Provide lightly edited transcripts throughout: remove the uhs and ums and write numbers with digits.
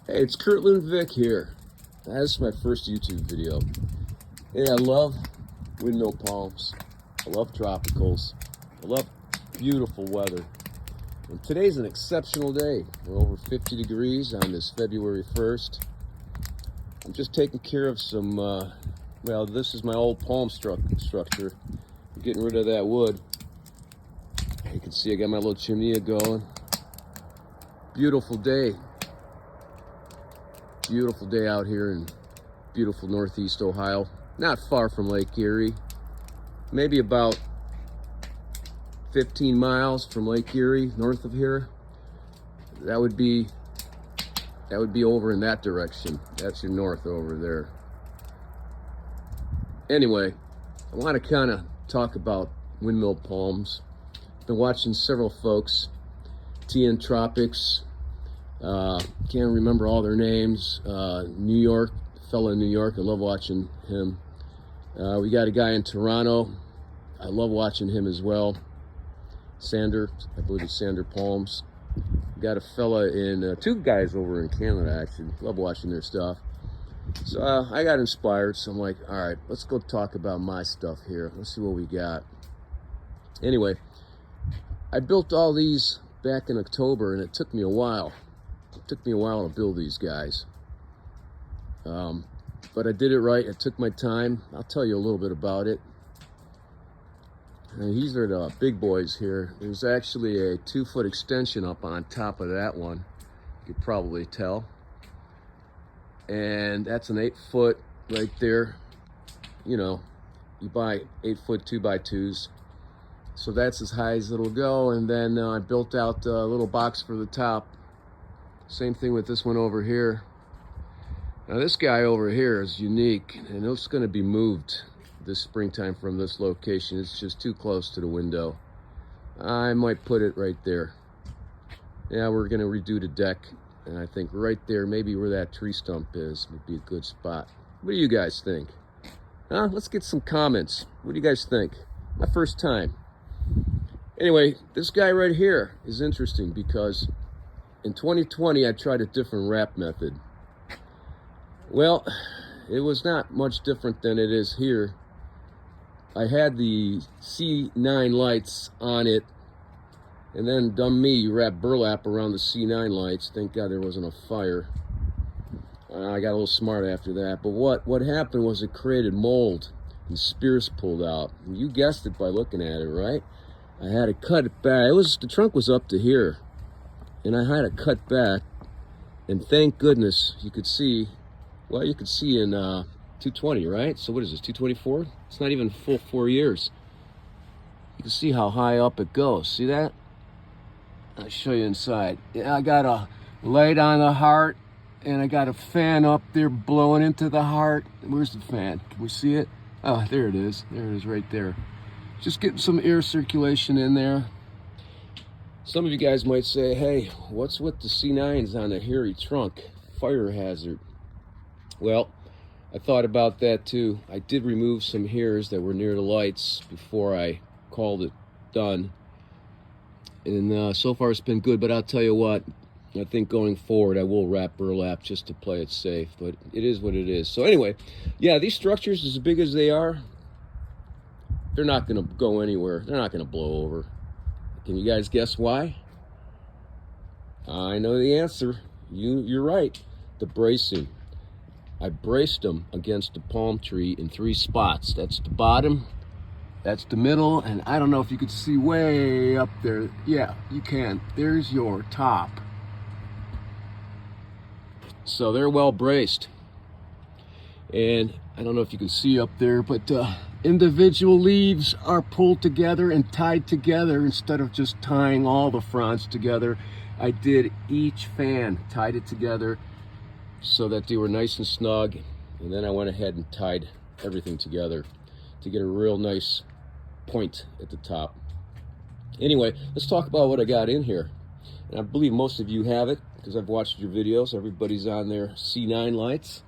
Hey, it's Kirtland Vic here. That's my first YouTube video. Hey, I love windmill palms. I love tropicals. I love beautiful weather. And today's an exceptional day. We're over 50 degrees on this February 1st. I'm just taking care of some, well, this is my old palm structure. I'm getting rid of that wood. You can see I got my little chimney going. Beautiful day. Beautiful day out here in beautiful Northeast Ohio. Not far from Lake Erie. Maybe about 15 miles from Lake Erie, north of here. That would be over in that direction. That's your north over there. Anyway, I want to kind of talk about windmill palms. Been watching several folks, TN Tropics, can't remember all their names. New York, fella in New York, I love watching him. We got a guy in Toronto, I love watching him as well. Sander, I believe it's Sander Palms. We got a fella in, two guys over in Canada actually, love watching their stuff. So I got inspired, so I'm like, all right, let's go talk about my stuff here. Let's see what we got. Anyway, I built all these back in October and it took me a while. It took me a while to build these guys. But I did it right. It took my time. I'll tell you a little bit about it. And these are the big boys here. There's actually a 2-foot extension up on top of that one. You could probably tell. And that's an 8-foot right there. You know, you buy 8-foot 2x2s. So that's as high as it'll go. And then I built out a little box for the top. Same thing with this one over here. Now this guy over here is unique, and it's going to be moved this springtime from this location. It's just too close to the window. I might put it right there. Yeah, we're going to redo the deck, and I think right there, maybe where that tree stump is, would be a good spot. What do you guys think? Huh? Let's get some comments. What do you guys think? My first time. Anyway, this guy right here is interesting because in 2020, I tried a different wrap method. Well, it was not much different than it is here. I had the C9 lights on it, and then dumb me wrapped burlap around the C9 lights. Thank God there wasn't a fire. I got a little smart after that. But what happened was it created mold, and spears pulled out. You guessed it by looking at it, right? I had to cut it back. The trunk was up to here. And I had to cut back, and thank goodness you could see, well, you could see in 220, right? So what is this, 224? It's not even full 4 years. You can see how high up it goes. See that? I'll show you inside. Yeah, I got a light on the heart, and I got a fan up there blowing into the heart. Where's the fan? Can we see it? Oh, there it is. There it is right there. Just getting some air circulation in there. Some of you guys might say, hey, what's with the C9s on the hairy trunk? Fire hazard. Well, I thought about that too. I did remove some hairs that were near the lights before I called it done. And so far it's been good, but I'll tell you what, I think going forward I will wrap burlap just to play it safe, but it is what it is. So anyway, yeah, these structures, as big as they are, they're not gonna go anywhere. They're not gonna blow over. Can you guys guess why? I know the answer. You're right. The bracing. I braced them against the palm tree in 3 spots. That's the bottom, that's the middle, and I don't know if you could see way up there. Yeah, you can. There's your top. So they're well braced. And I don't know if you can see up there, but individual leaves are pulled together and tied together instead of just tying all the fronds together. I did each fan, tied it together so that they were nice and snug, and then I went ahead and tied everything together to get a real nice point at the top. Anyway, let's talk about what I got in here. And I believe most of you have it because I've watched your videos. Everybody's on their C9 lights.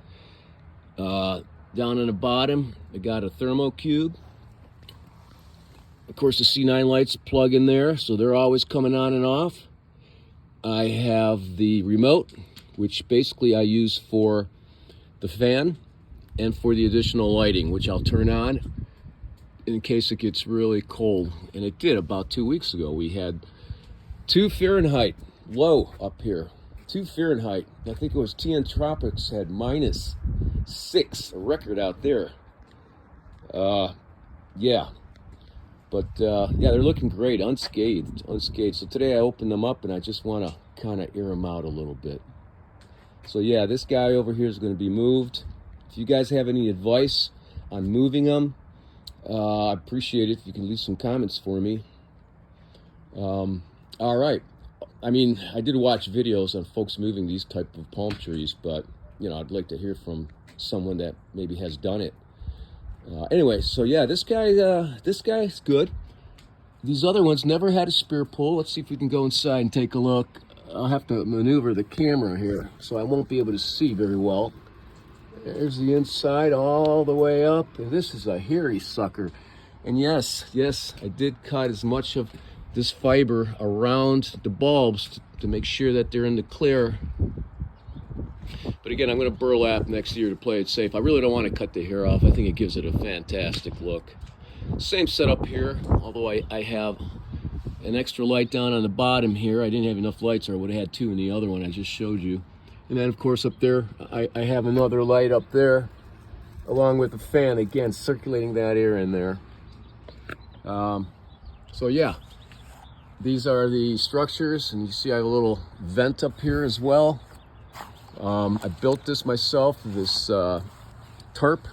Down on the bottom, I got a thermo cube. Of course, the C9 lights plug in there, so they're always coming on and off. I have the remote which basically I use for the fan and for the additional lighting, which I'll turn on in case it gets really cold. And it did about 2 weeks ago. We had 2 Fahrenheit low up here. 2 Fahrenheit. I think it was TN Tropics had -6, a record out there. Yeah. But yeah, they're looking great, unscathed. So today I opened them up and I just want to kind of air them out a little bit. So yeah, this guy over here is going to be moved. If you guys have any advice on moving them, I appreciate it if you can leave some comments for me. All right. I mean, I did watch videos on folks moving these type of palm trees, but you know, I'd like to hear from someone that maybe has done it. Anyway, so yeah, this guy's good. These other ones never had a spear pull. Let's see if we can go inside and take a look. I'll have to maneuver the camera here, so I won't be able to see very well. There's the inside all the way up. This is a hairy sucker. And yes, I did cut as much of this fiber around the bulbs to make sure that they're in the clear. But again, I'm going to burlap next year to play it safe. I really don't want to cut the hair off. I think it gives it a fantastic look. Same setup here, although I have an extra light down on the bottom here. I didn't have enough lights, or I would have had 2 in the other one I just showed you. And then of course up there, I have another light up there, along with the fan, again, circulating that air in there. So yeah, these are the structures, and you see I have a little vent up here as well. I built this myself, this tarp,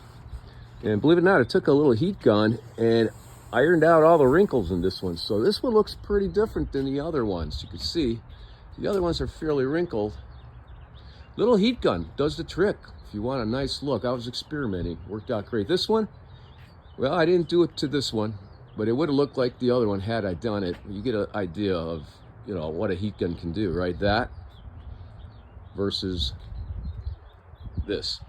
and believe it or not, it took a little heat gun and ironed out all the wrinkles in this one. So this one looks pretty different than the other ones. You can see the other ones are fairly wrinkled. Little heat gun does the trick if you want a nice look. I was experimenting, worked out great. This one, well, I didn't do it to this one, but it would have looked like the other one had I done it. You get an idea of, you know, what a heat gun can do, right? That versus this.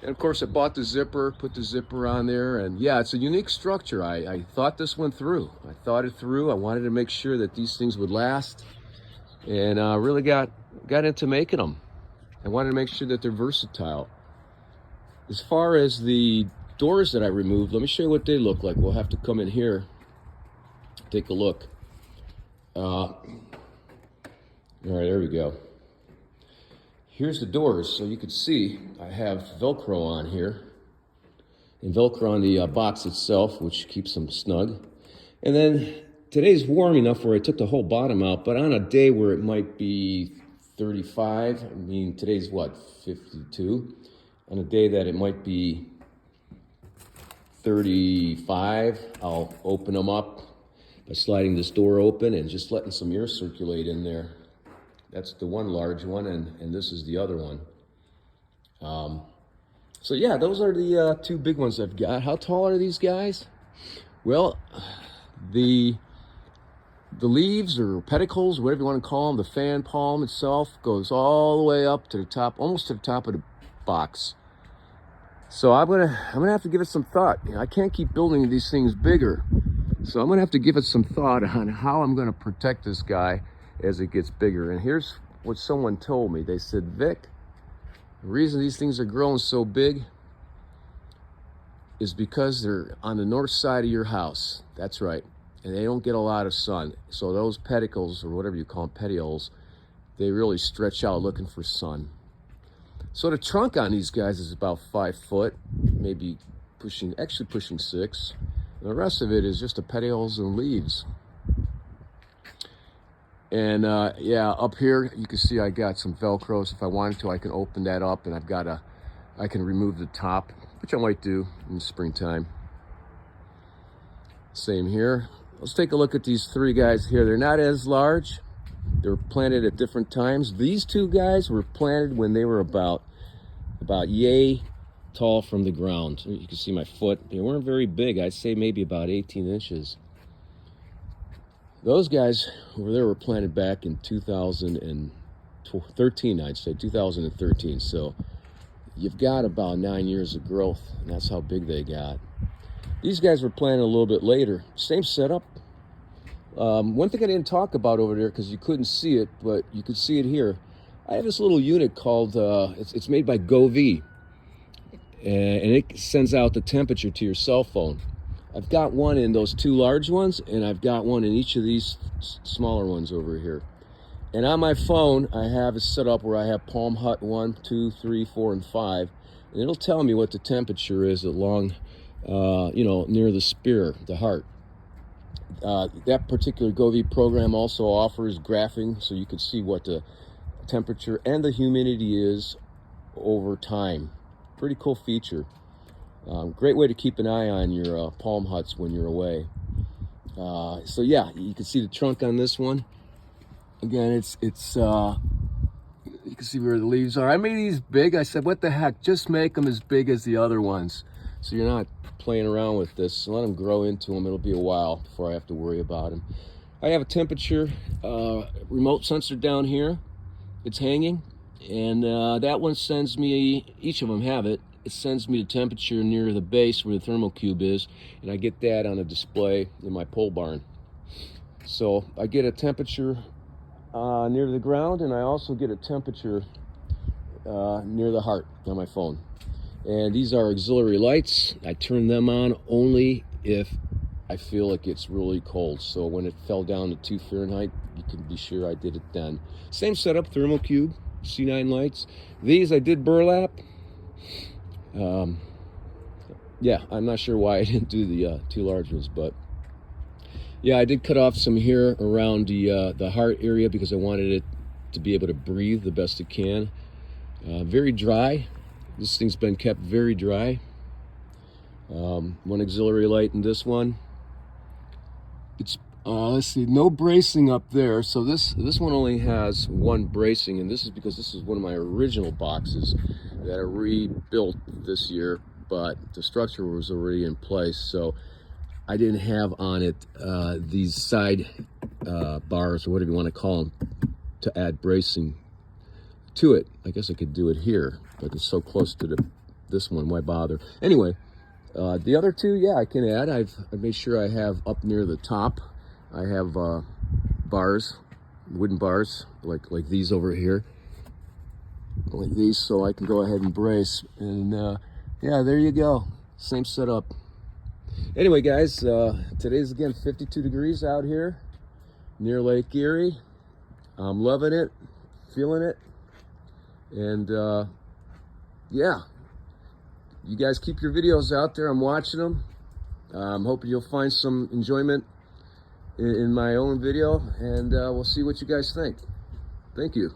And of course I bought the zipper, put the zipper on there, and yeah, it's a unique structure. I thought this one through. I thought it through. I wanted to make sure that these things would last, and really got into making them. I wanted to make sure that they're versatile. As far as the doors that I removed, let me show you what they look like. We'll have to come in here, take a look. All right, there we go. Here's the doors, so you can see I have Velcro on here, and Velcro on the box itself, which keeps them snug. And then today's warm enough where I took the whole bottom out, but on a day where it might be 35, I mean today's what, 52? On a day that it might be 35, I'll open them up by sliding this door open and just letting some air circulate in there. That's the one large one, and this is the other one. So yeah, those are the 2 big ones I've got. How tall are these guys? Well, the leaves or pedicles, whatever you want to call them, the fan palm itself goes all the way up to the top, almost to the top of the box. So I'm gonna have to give it some thought. You know, I can't keep building these things bigger, so I'm gonna have to give it some thought on how I'm gonna protect this guy as it gets bigger. And here's what someone told me. They said, Vic, the reason these things are growing so big is because they're on the north side of your house. That's right. And they don't get a lot of sun. So those pedicles, or whatever you call them, petioles, they really stretch out looking for sun. So the trunk on these guys is about 5 foot, maybe pushing 6. And the rest of it is just the petioles and leaves. And yeah, up here you can see I got some Velcro. So if I wanted to, I can open that up, and I can remove the top, which I might do in the springtime. Same here. Let's take a look at these 3 guys here. They're not as large. They were planted at different times. These 2 guys were planted when they were about yay tall from the ground. You can see my foot. They weren't very big. I'd say maybe about 18 inches. Those guys over there were planted back in 2013, I'd say, 2013. So you've got about 9 years of growth, and that's how big they got. These guys were planted a little bit later. Same setup. One thing I didn't talk about over there, because you couldn't see it, but you could see it here. I have this little unit called, it's made by Govee, and it sends out the temperature to your cell phone. I've got one in those 2 large ones, and I've got one in each of these smaller ones over here. And on my phone, I have it set up where I have Palm Hut 1, 2, 3, 4, and 5, and it'll tell me what the temperature is along, near the spear, the heart. That particular Govee program also offers graphing, so you can see what the temperature and the humidity is over time. Pretty cool feature. Great way to keep an eye on your palm huts when you're away. So yeah, you can see the trunk on this one. Again, it's you can see where the leaves are. I made these big. I said, what the heck, just make them as big as the other ones, so you're not playing around with this. Let them grow into them. It'll be a while before I have to worry about them. I have a temperature remote sensor down here. It's hanging, and that one sends me, each of them have it, it sends me the temperature near the base where the thermal cube is, and I get that on a display in my pole barn. So I get a temperature near the ground, and I also get a temperature near the heart on my phone. And these are auxiliary lights. I turn them on only if I feel it gets really cold. So when it fell down to 2 Fahrenheit, you can be sure I did it then. Same setup, thermal cube, C9 lights. These I did burlap. Yeah, I'm not sure why I didn't do the 2 large ones, but yeah, I did cut off some here around the heart area because I wanted it to be able to breathe the best it can. Very dry. This thing's been kept very dry. One auxiliary light in this one. It's let's see, no bracing up there. So this one only has 1 bracing, and this is because this is one of my original boxes that I rebuilt this year, but the structure was already in place, so I didn't have on it these side bars, or whatever you want to call them, to add bracing to it. I guess I could do it here, but it's so close to this one, why bother? Anyway, the other 2, yeah, I can add. I've made sure I have up near the top, I have bars, wooden bars, like these over here, like these, so I can go ahead and brace. And yeah, there you go, same setup. Anyway, guys, today's again 52 degrees out here near Lake Erie. I'm loving it, feeling it, and yeah, you guys keep your videos out there. I'm watching them. I'm hoping you'll find some enjoyment in my own video, and we'll see what you guys think. Thank you.